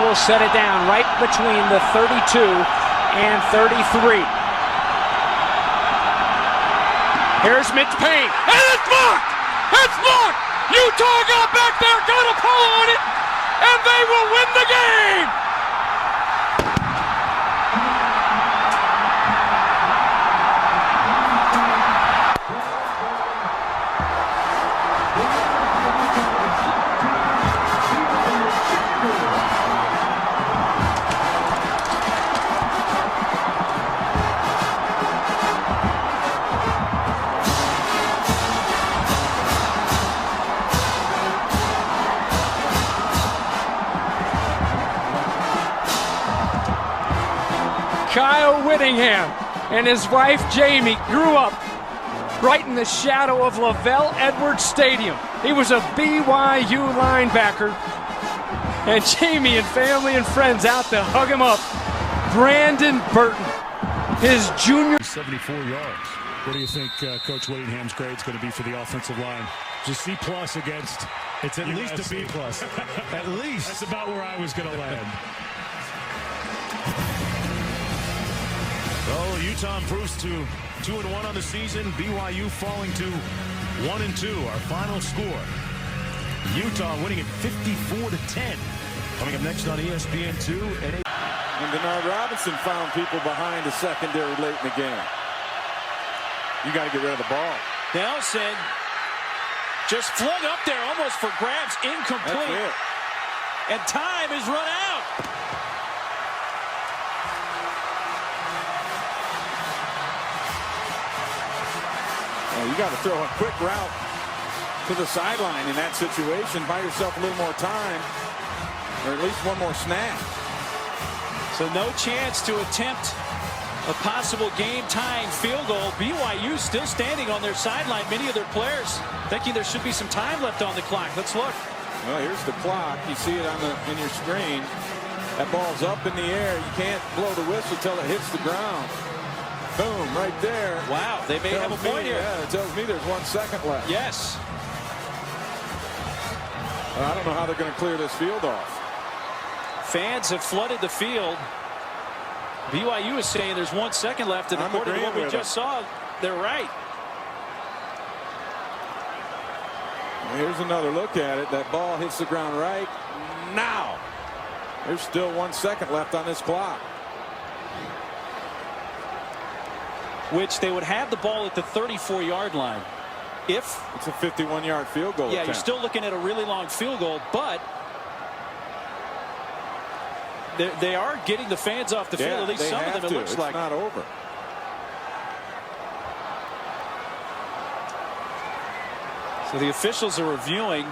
will set it down right between the 32 and 33. Here's Mitch Payne, and it's blocked! It's blocked! Utah got back there, got a pull on it, and they will win the game! Kyle Whittingham and his wife Jamie grew up right in the shadow of LaVell Edwards Stadium. He was a BYU linebacker, and Jamie and family and friends out to hug him up. Brandon Burton, his junior. 74 yards. What do you think Coach Whittingham's grade is going to be for the offensive line? Just C+ against. It's at least a B+. At least. That's about where I was going to land. Well, Utah improves to 2-1 on the season. BYU falling to 1-2. Our final score. Utah winning it 54-10. Coming up next on ESPN2. And Denard Robinson found people behind the secondary late in the game. You got to get rid of the ball. Nelson just flung up there almost for grabs, incomplete. That's it. And time is run out. You got to throw a quick route to the sideline in that situation. Buy yourself a little more time, or at least one more snap. So no chance to attempt a possible game-tying field goal. BYU still standing on their sideline. Many of their players thinking there should be some time left on the clock. Let's look. Well, here's the clock. You see it in your screen. That ball's up in the air. You can't blow the whistle until it hits the ground. Boom, right there. Wow, they may have a point here. Yeah, it tells me there's 1 second left. Yes. I don't know how they're going to clear this field off. Fans have flooded the field. BYU is saying there's 1 second left, and according to what we just saw, they're right. Here's another look at it. That ball hits the ground right now. There's still 1 second left on this clock. Which they would have the ball at the 34-yard line. If it's a 51-yard field goal. Yeah, attempt. you're still looking at a really long field goal, but they are getting the fans off the field. At least some of them, it looks like. It's not over. So the officials are reviewing.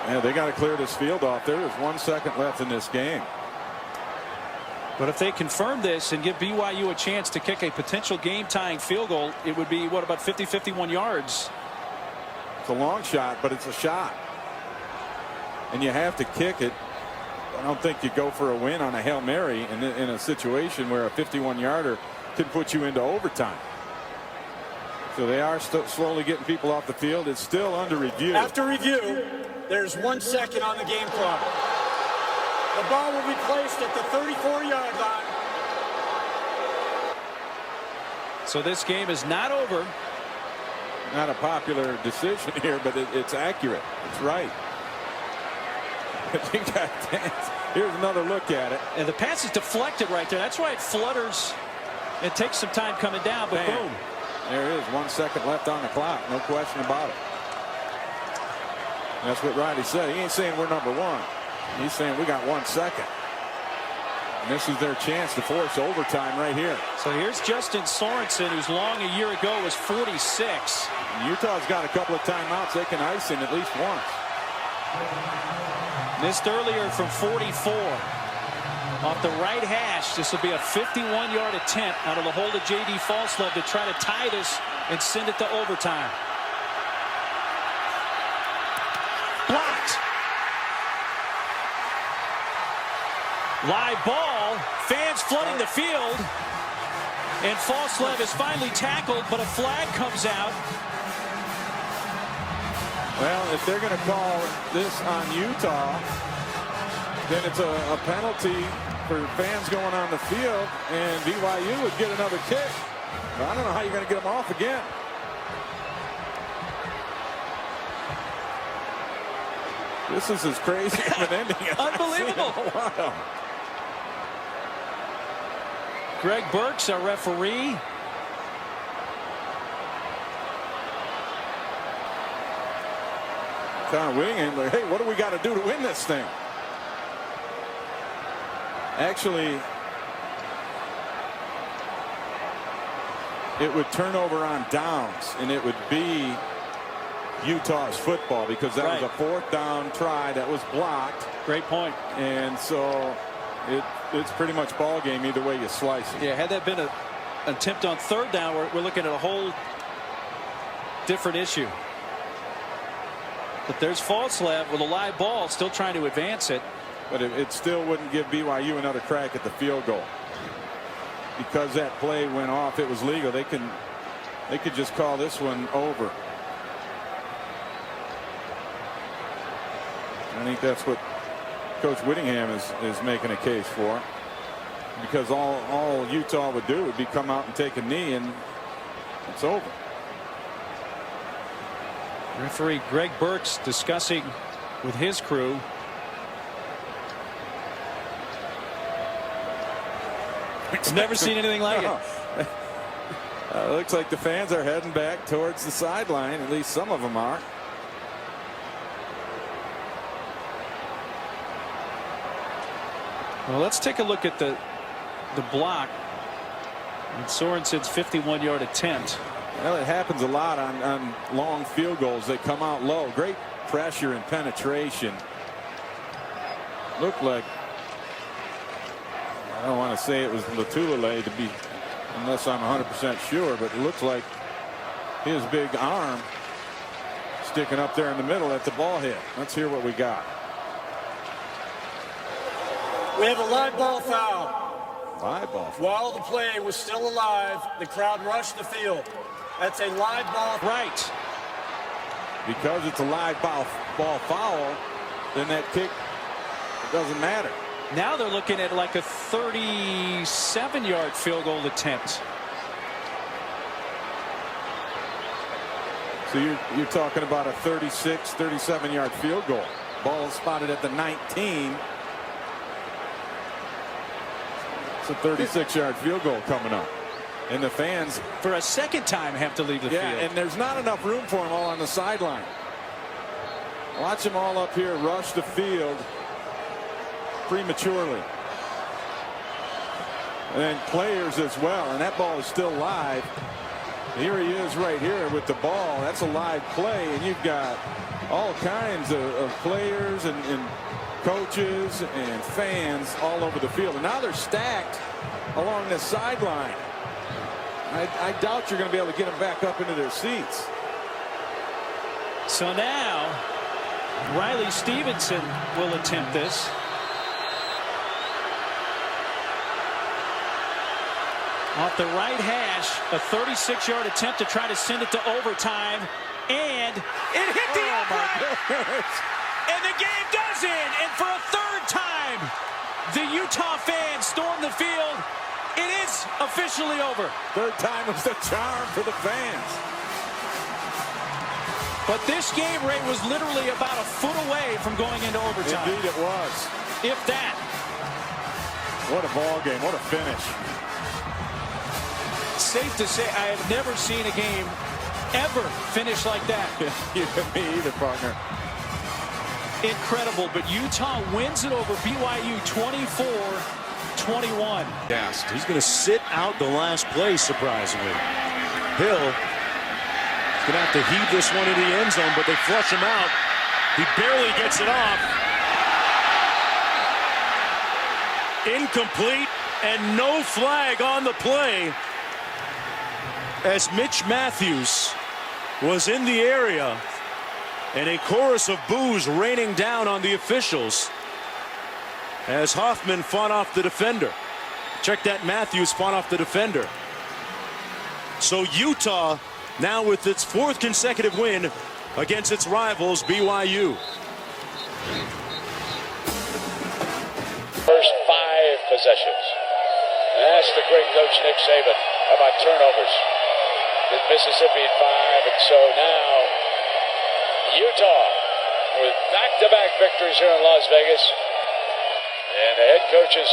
Yeah, they got to clear this field off. There is 1 second left in this game. But if they confirm this and give BYU a chance to kick a potential game-tying field goal, it would be, what, about 50, 51 yards? It's a long shot, but it's a shot. And you have to kick it. I don't think you go for a win on a Hail Mary in a situation where a 51-yarder could put you into overtime. So they are slowly getting people off the field. It's still under review. After review, there's 1 second on the game clock. The ball will be placed at the 34-yard line. So this game is not over. Not a popular decision here, but it's accurate. It's right. Here's another look at it. And the pass is deflected right there. That's why it flutters. It takes some time coming down, but boom. There is 1 second left on the clock. No question about it. That's what Riley said. He ain't saying we're number one. He's saying we got 1 second. And this is their chance to force overtime right here. So here's Justin Sorensen, who's long a year ago was 46. And Utah's got a couple of timeouts. They can ice him at least once. Missed earlier from 44. Off the right hash. This will be a 51-yard attempt out of the hold of J.D. Falslev to try to tie this and send it to overtime. Blocked. Live ball. Fans flooding the field. And Falslev is finally tackled, but a flag comes out. Well, if they're going to call this on Utah, then it's a penalty for fans going on the field, and BYU would get another kick. But I don't know how you're going to get them off again. This is as crazy of an ending as Unbelievable. I've seen in a while. Greg Burks, our referee. Tom Whittingham, like, hey, what do we got to do to win this thing? Actually, it would turn over on downs, and it would be Utah's football because that was a 4th down try that was blocked. Great point. And so it's pretty much ball game either way you slice it. Yeah, had that been an attempt on 3rd down, we're looking at a whole different issue. But there's Falslev with a live ball, still trying to advance it. But it still wouldn't give BYU another crack at the field goal. Because that play went off, it was legal. They could just call this one over. I think that's what Coach Whittingham is making a case for. Because all Utah would do would be come out and take a knee, and it's over. Referee Greg Burks discussing with his crew. I've never seen anything like it. Looks like the fans are heading back towards the sideline. At least some of them are. Well, let's take a look at the block. And Sorensen's 51-yard attempt. Well, it happens a lot on long field goals. They come out low. Great pressure and penetration. Looked like, I don't want to say it was Latulele to be, unless I'm 100% sure, but it looks like his big arm sticking up there in the middle at the ball hit. Let's hear what we got. We have a live ball foul. Live ball. While the play was still alive, the crowd rushed the field. That's a live ball. Right. Because it's a live ball foul, then that kick doesn't matter. Now they're looking at like a 37-yard field goal attempt. So you're talking about a 36, 37-yard field goal. Ball is spotted at the 19. It's a 36-yard field goal coming up. And the fans, for a second time, have to leave the field. and there's not enough room for them all on the sideline. Watch them all up here rush the field prematurely. And players as well. And that ball is still live. Here he is right here with the ball. That's a live play. And you've got all kinds of players and coaches and fans all over the field. And now they're stacked along this sideline. I doubt you're going to be able to get them back up into their seats. So now Riley Stevenson will attempt this. Off the right hash, a 36-yard attempt to try to send it to overtime, and it hit the upright, and the game does end. And for a 3rd time, the Utah fans storm the field. It is officially over. 3rd time was the charm for the fans. But this game, Ray, was literally about a foot away from going into overtime. Indeed it was. If that. What a ball game. What a finish. Safe to say I have never seen a game ever finish like that. Me either, partner. Incredible, but Utah wins it over BYU 24-21. Yes, he's going to sit out the last play, surprisingly. Hill is going to have to heave this one into the end zone, but they flush him out. He barely gets it off. Incomplete, and no flag on the play, as Mitch Matthews was in the area, and a chorus of boos raining down on the officials as Hoffman fought off the defender. Check that, Matthews fought off the defender. So Utah now with its 4th consecutive win against its rivals, BYU. First 5 possessions. That's the great coach Nick Saban. How about turnovers? With Mississippi at 5, and so now Utah with back-to-back victories here in Las Vegas. And the head coaches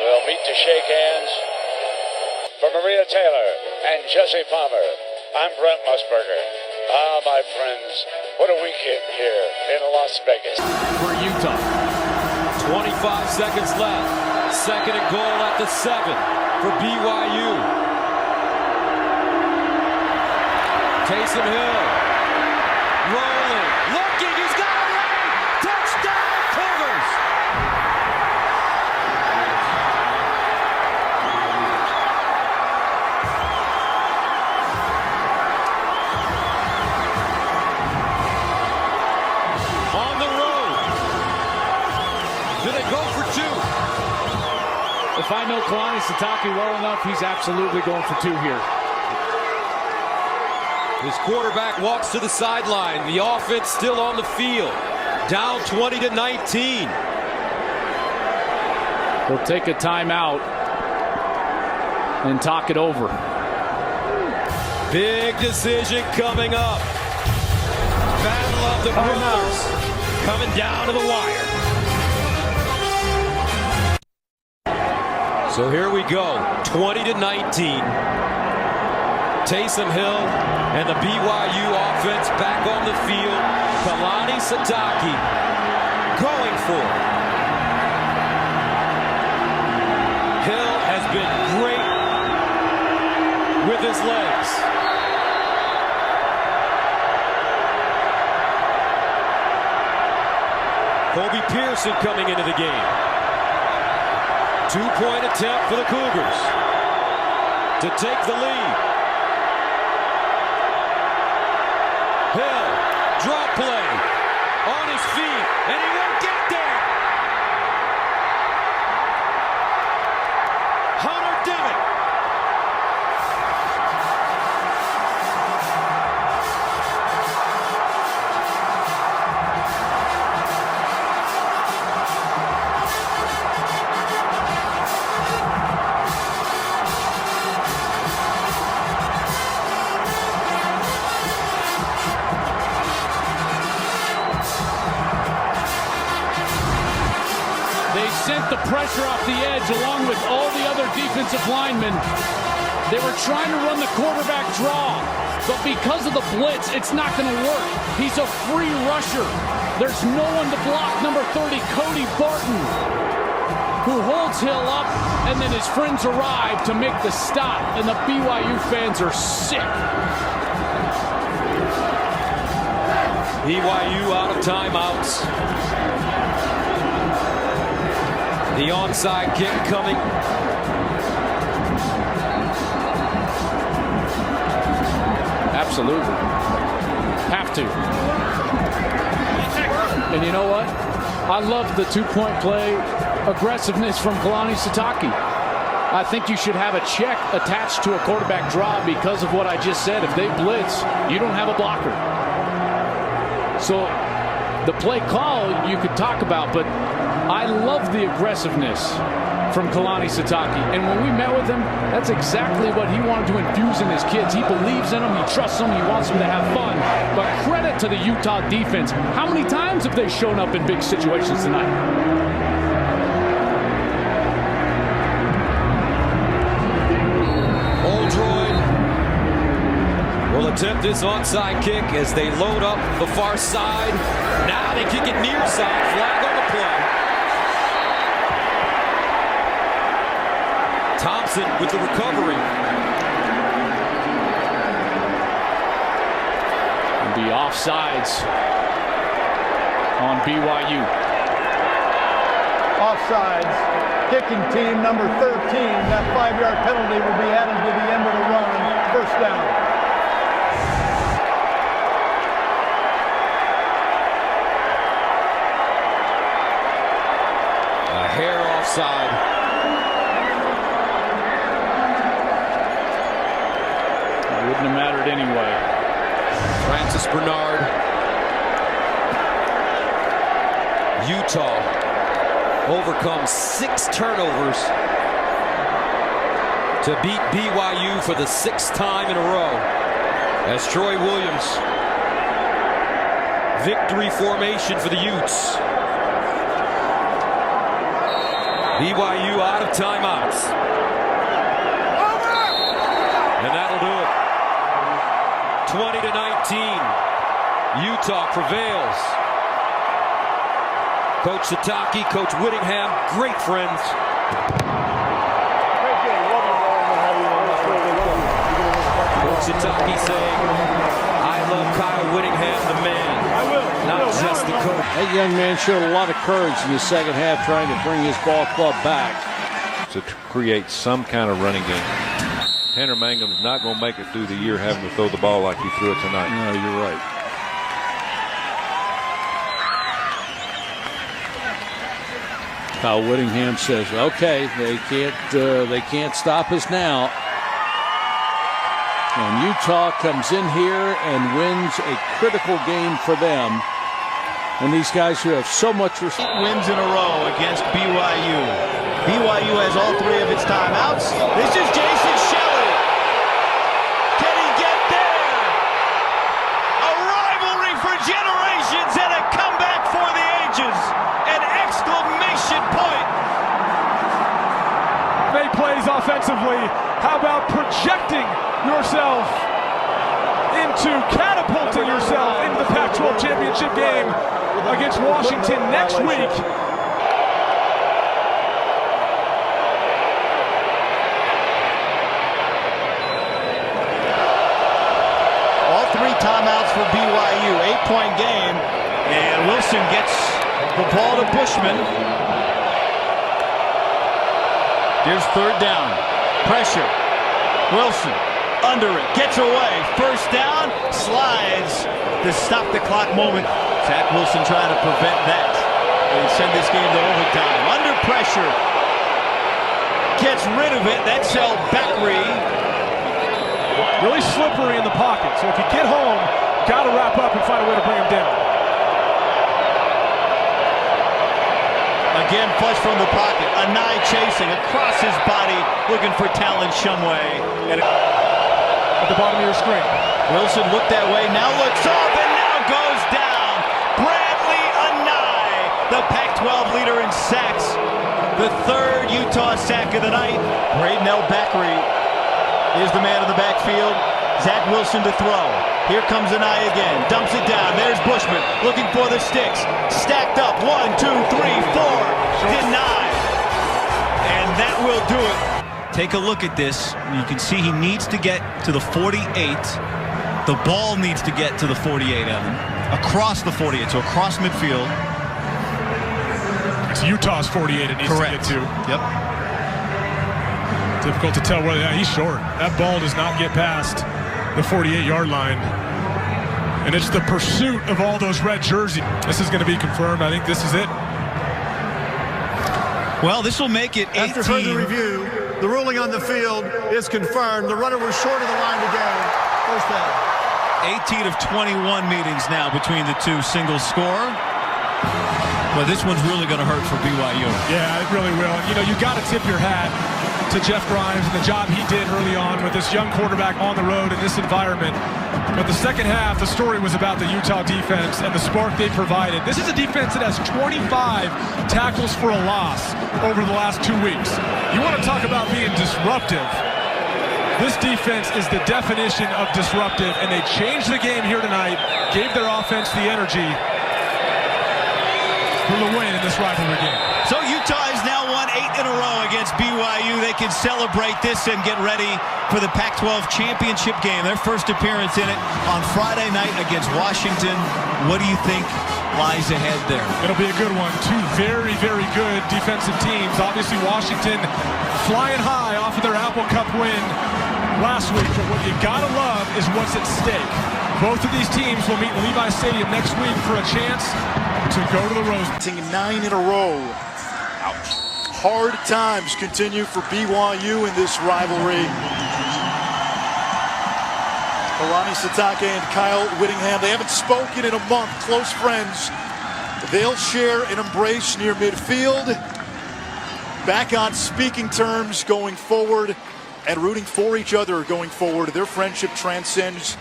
will meet to shake hands. For Maria Taylor and Jesse Palmer, I'm Brent Musburger. Ah, my friends, what a weekend here in Las Vegas. For Utah. 25 seconds left. Second and goal at the 7 for BYU. Taysom Hill. Rolling. Looking. He's got it right. Touchdown, Cougars. On the road. Do they go for 2? If I know Kalani Sitake well enough, he's absolutely going for 2 here. His quarterback walks to the sideline. The offense still on the field. Down 20-19. He'll take a timeout and talk it over. Big decision coming up. Battle of the Brewers coming down to the wire. So here we go. 20-19. Taysom Hill and the BYU offense back on the field. Kalani Sitake going for it. Hill has been great with his legs. Kobe Pearson coming into the game. 2-point attempt for the Cougars to take the lead. Hill, draw play, on his feet, and he won't get there. Hunter Demick. Sent the pressure off the edge along with all the other defensive linemen. They were trying to run the quarterback draw, but because of the blitz, it's not going to work. He's a free rusher. There's no one to block number 30, Cody Barton, who holds Hill up, and then his friends arrive to make the stop, and the BYU fans are sick. BYU out of timeouts. The onside kick coming. Absolutely. Have to. And you know what? I love the 2-point play aggressiveness from Kalani Sitake. I think you should have a check attached to a quarterback draw because of what I just said. If they blitz, you don't have a blocker. So the play call you could talk about, but I love the aggressiveness from Kalani Sitake. And when we met with him, that's exactly what he wanted to infuse in his kids. He believes in them. He trusts them. He wants them to have fun. But credit to the Utah defense. How many times have they shown up in big situations tonight? Oldroyd will attempt this onside kick as they load up the far side. Now they kick it near side. Flag on the play. Thompson with the recovery. And the offsides on BYU. Offsides. Kicking team number 13. That 5-yard penalty will be added to the end of the run. First down. A hair offside. Wouldn't have mattered anyway. Francis Bernard. Utah overcomes 6 turnovers to beat BYU for the 6th time in a row. As Troy Williams, victory formation for the Utes. BYU out of timeouts. And that'll do it. 20-19. Utah prevails. Coach Sitake, Coach Whittingham, great friends. Coach Sitake saying, I love Kyle Whittingham, the man, not just the coach. That young man showed a lot of courage in the second half trying to bring his ball club back. To create some kind of running game. Tanner Mangum's not going to make it through the year having to throw the ball like he threw it tonight. No, you're right. Kyle Whittingham says, okay, they can't stop us now. And Utah comes in here and wins a critical game for them. And these guys who have so much respect. Wins in a row against BYU. BYU has all 3 of its timeouts. This is Jason Shelley. Can he get there? A rivalry for generations and a comeback for the ages. An exclamation point. Make plays offensively. How about projecting yourself into catapulting yourself into the Pac-12 championship game against Washington next week? All 3 timeouts for BYU. 8-point game. And Wilson gets the ball to Bushman. Here's 3rd down. Pressure. Wilson under it. Gets away. 1st down. Slides to stop the clock moment. Zach Wilson trying to prevent that. And send this game to overtime. Under pressure. Gets rid of it. That's El Bakri. Really slippery in the pocket. So if you get home, got to wrap up and find a way to bring him down. Again, flush from the pocket. Anai chasing across his body, looking for Talon Shumway. And at the bottom of your screen. Wilson looked that way, now looks up, and now goes down. Bradley Anai, the Pac-12 leader in sacks. The 3rd Utah sack of the night. Braden El Bakri is the man in the backfield. Zach Wilson to throw. Here comes Anai again. Dumps it down. There's Bushman looking for the sticks. Stacked up. 1, 2, 3, 4. Denied. And that will do it. Take a look at this. You can see he needs to get to the 48. The ball needs to get to the 48, Evan. Across the 48, so across midfield. It's Utah's 48 it needs Correct. to get to. Yep. Difficult to tell whether he's short. That ball does not get past the 48-yard line. And it's the pursuit of all those red jerseys. This is going to be confirmed. I think this is it. Well, this will make it 18. After further review, the ruling on the field is confirmed. The runner was short of the line to gain. First down. 18 of 21 meetings now between the two, single score. But this one's really going to hurt for BYU. Yeah, it really will. You know, you got to tip your hat to Jeff Grimes and the job he did early on with this young quarterback on the road in this environment. But the second half, the story was about the Utah defense and the spark they provided. This is a defense that has 25 tackles for a loss over the last 2 weeks. You want to talk about being disruptive. This defense is the definition of disruptive, and they changed the game here tonight, gave their offense the energy for the win in this rivalry game. So Utah has now won 8 in a row against BYU. They can celebrate this and get ready for the Pac-12 championship game. Their first appearance in it on Friday night against Washington. What do you think lies ahead there? It'll be a good one. 2 very, very good defensive teams. Obviously, Washington flying high off of their Apple Cup win last week. But what you gotta love is what's at stake. Both of these teams will meet in Levi Stadium next week for a chance to go to the Rose Bowl. 9 in a row. Ouch. Hard times continue for BYU in this rivalry. Kalani Sitake and Kyle Whittingham. They haven't spoken in a month. Close friends. They'll share an embrace near midfield. Back on speaking terms going forward and rooting for each other going forward. Their friendship transcends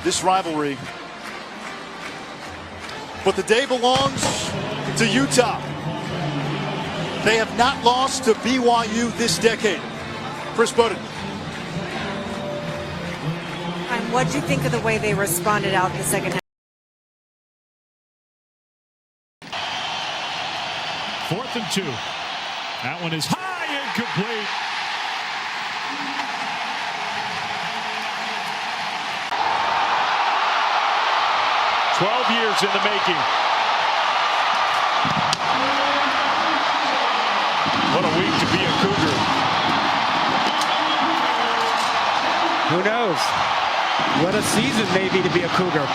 this rivalry. But the day belongs to Utah. They have not lost to BYU this decade. Chris Budden. What did you think of the way they responded out in the second half? 4th and 2. That one is high and complete. "12 years in the making." What a week to be a Cougar. Who knows? What a season maybe to be a Cougar.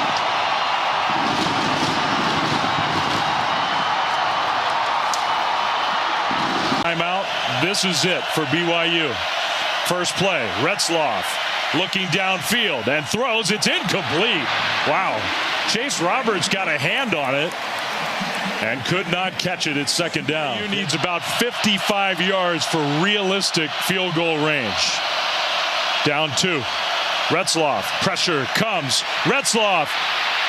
Timeout. This is it for BYU. First play, Retzloff looking downfield and throws. It's incomplete. Wow. Chase Roberts got a hand on it and could not catch it at second down. BYU needs about 55 yards for realistic field goal range. Down 2. Retzloff, pressure comes. Retzloff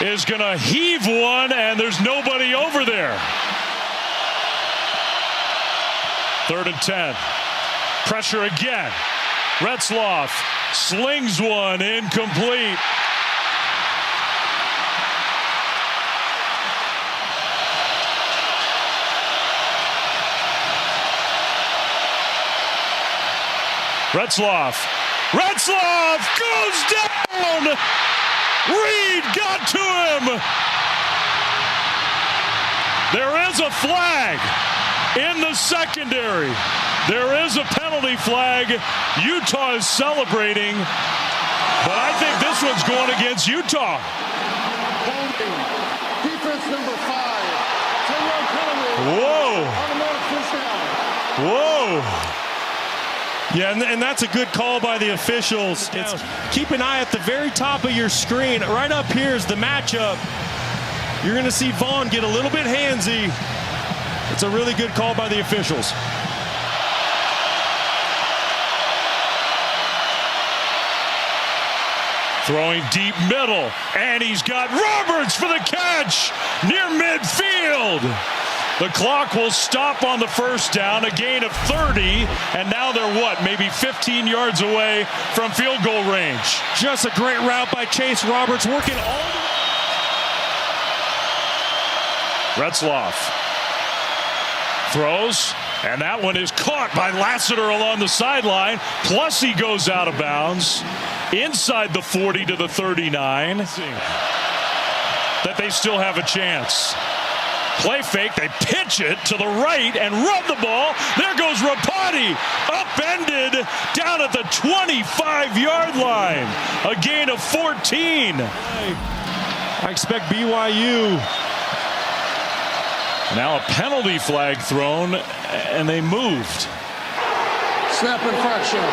is going to heave one, and there's nobody over there. 3rd and 10. Pressure again. Retzloff slings one, incomplete. Retzloff goes down. Reed got to him. There is a flag in the secondary. There is a penalty flag. Utah is celebrating, but I think this one's going against Utah. Defense number 5. 10-yard penalty. Whoa. Automatic first down. Whoa. Yeah, and that's a good call by the officials. Keep an eye at the very top of your screen. Right up here is the matchup. You're going to see Vaughn get a little bit handsy. It's a really good call by the officials. Throwing deep middle, and he's got Roberts for the catch near midfield. The clock will stop on the first down, a gain of 30, and now they're what, maybe 15 yards away from field goal range. Just a great route by Chase Roberts, working all the way. Retzloff throws, and that one is caught by Lassiter along the sideline. Plus he goes out of bounds inside the 40 to the 39. That they still have a chance. Play fake, they pitch it to the right and run the ball. There goes Rapati, upended down at the 25-yard line. A gain of 14. I expect BYU. Now a penalty flag thrown, and they moved. Snap infraction.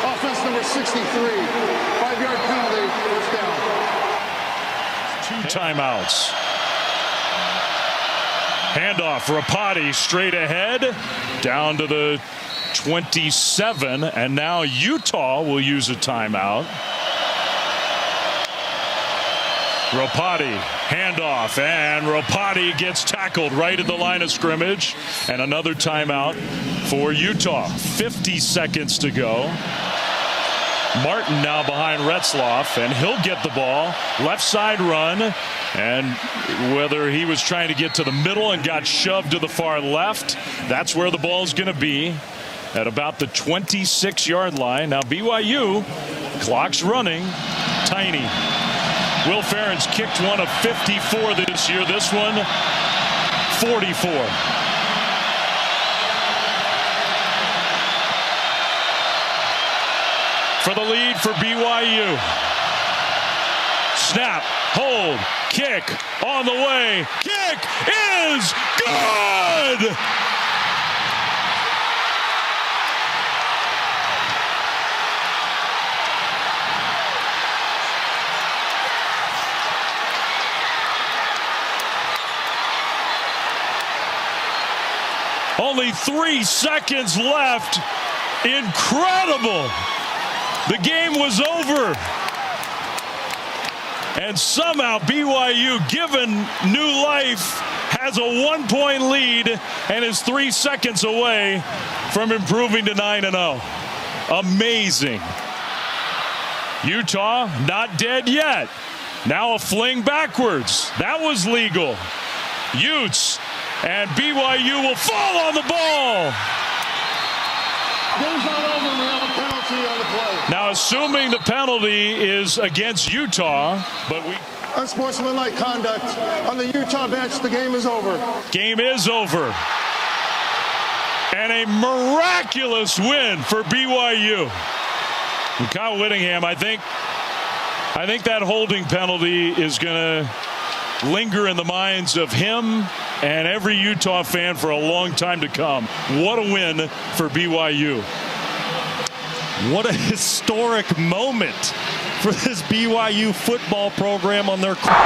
Offense number 63. 5-yard penalty, first down. 2 timeouts. Handoff, Rapati straight ahead, down to the 27, and now Utah will use a timeout. Rapati, handoff, and Rapati gets tackled right at the line of scrimmage, and another timeout for Utah. 50 seconds to go. Martin now behind Retzloff, and he'll get the ball. Left side run, and whether he was trying to get to the middle and got shoved to the far left, that's where the ball's going to be, at about the 26-yard line. Now BYU, clock's running, tiny. Will Ferentz kicked one of 54 this year. This one, 44. For the lead for BYU. Snap, hold, kick, on the way. Kick is good! Only 3 seconds left. Incredible. The game was over. And somehow BYU, given new life, has a 1-point lead and is 3 seconds away from improving to 9-0. Amazing. Utah not dead yet. Now a fling backwards. That was legal. Utes and BYU will fall on the ball. Game's not over. We have a penalty on the play. Now, assuming the penalty is against Utah, but we... Unsportsmanlike conduct on the Utah bench. The game is over. Game is over. And a miraculous win for BYU. And Kyle Whittingham, I think that holding penalty is going to linger in the minds of him and every Utah fan for a long time to come. What a win for BYU. What a historic moment for this BYU football program on their court.